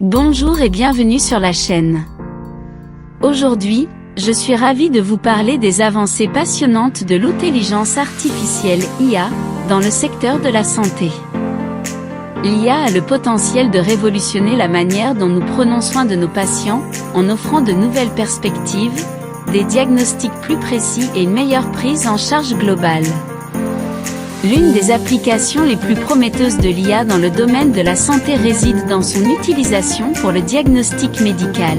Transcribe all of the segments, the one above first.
Bonjour et bienvenue sur la chaîne. Aujourd'hui, je suis ravie de vous parler des avancées passionnantes de l'intelligence artificielle IA dans le secteur de la santé. L'IA a le potentiel de révolutionner la manière dont nous prenons soin de nos patients, en offrant de nouvelles perspectives, des diagnostics plus précis et une meilleure prise en charge globale. L'une des applications les plus prometteuses de l'IA dans le domaine de la santé réside dans son utilisation pour le diagnostic médical.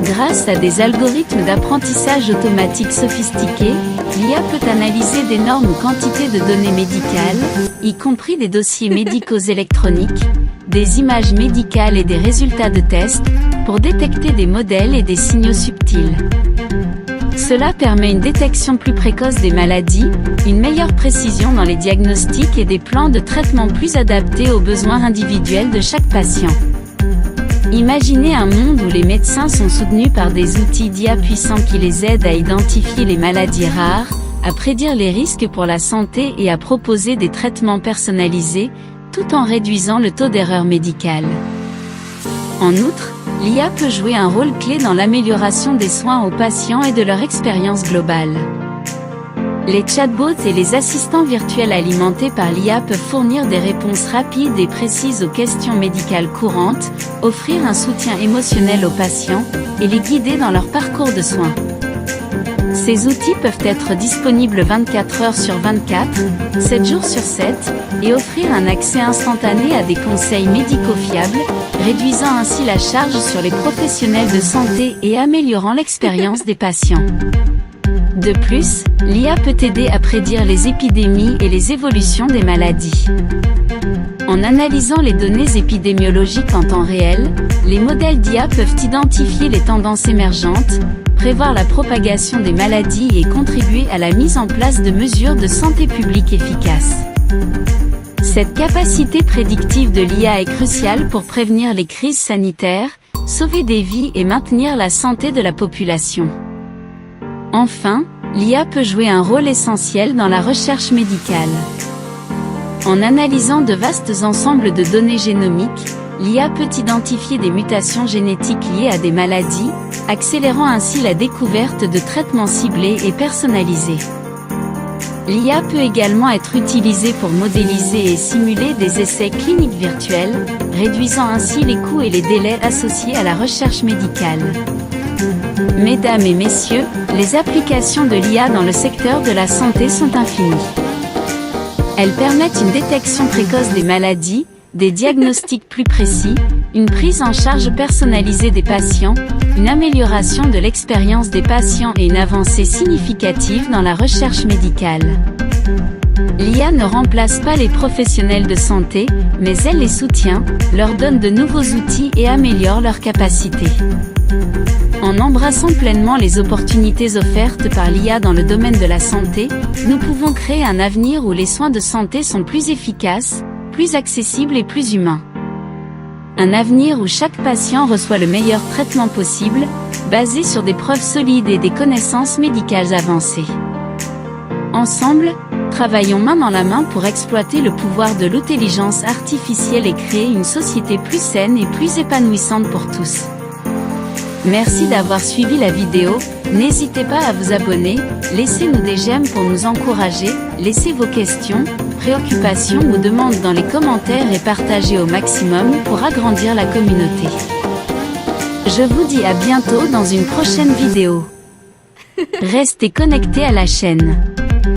Grâce à des algorithmes d'apprentissage automatique sophistiqués, l'IA peut analyser d'énormes quantités de données médicales, y compris des dossiers médicaux électroniques, des images médicales et des résultats de tests, pour détecter des modèles et des signaux subtils. Cela permet une détection plus précoce des maladies, une meilleure précision dans les diagnostics et des plans de traitement plus adaptés aux besoins individuels de chaque patient. Imaginez un monde où les médecins sont soutenus par des outils d'IA puissants qui les aident à identifier les maladies rares, à prédire les risques pour la santé et à proposer des traitements personnalisés, tout en réduisant le taux d'erreur médicale. En outre, l'IA peut jouer un rôle clé dans l'amélioration des soins aux patients et de leur expérience globale. Les chatbots et les assistants virtuels alimentés par l'IA peuvent fournir des réponses rapides et précises aux questions médicales courantes, offrir un soutien émotionnel aux patients, et les guider dans leur parcours de soins. Ces outils peuvent être disponibles 24 heures sur 24, 7 jours sur 7, et offrir un accès instantané à des conseils médicaux fiables, réduisant ainsi la charge sur les professionnels de santé et améliorant l'expérience des patients. De plus, l'IA peut aider à prédire les épidémies et les évolutions des maladies. En analysant les données épidémiologiques en temps réel, les modèles d'IA peuvent identifier les tendances émergentes, prévoir la propagation des maladies et contribuer à la mise en place de mesures de santé publique efficaces. Cette capacité prédictive de l'IA est cruciale pour prévenir les crises sanitaires, sauver des vies et maintenir la santé de la population. Enfin, l'IA peut jouer un rôle essentiel dans la recherche médicale. En analysant de vastes ensembles de données génomiques, l'IA peut identifier des mutations génétiques liées à des maladies, accélérant ainsi la découverte de traitements ciblés et personnalisés. L'IA peut également être utilisée pour modéliser et simuler des essais cliniques virtuels, réduisant ainsi les coûts et les délais associés à la recherche médicale. Mesdames et messieurs, les applications de l'IA dans le secteur de la santé sont infinies. Elles permettent une détection précoce des maladies, des diagnostics plus précis, une prise en charge personnalisée des patients, une amélioration de l'expérience des patients et une avancée significative dans la recherche médicale. L'IA ne remplace pas les professionnels de santé, mais elle les soutient, leur donne de nouveaux outils et améliore leurs capacités. En embrassant pleinement les opportunités offertes par l'IA dans le domaine de la santé, nous pouvons créer un avenir où les soins de santé sont plus efficaces, plus accessibles et plus humains. Un avenir où chaque patient reçoit le meilleur traitement possible, basé sur des preuves solides et des connaissances médicales avancées. Ensemble, travaillons main dans la main pour exploiter le pouvoir de l'intelligence artificielle et créer une société plus saine et plus épanouissante pour tous. Merci d'avoir suivi la vidéo, n'hésitez pas à vous abonner, laissez-nous des j'aime pour nous encourager, laissez vos questions, préoccupations ou demandes dans les commentaires et partagez au maximum pour agrandir la communauté. Je vous dis à bientôt dans une prochaine vidéo. Restez connectés à la chaîne.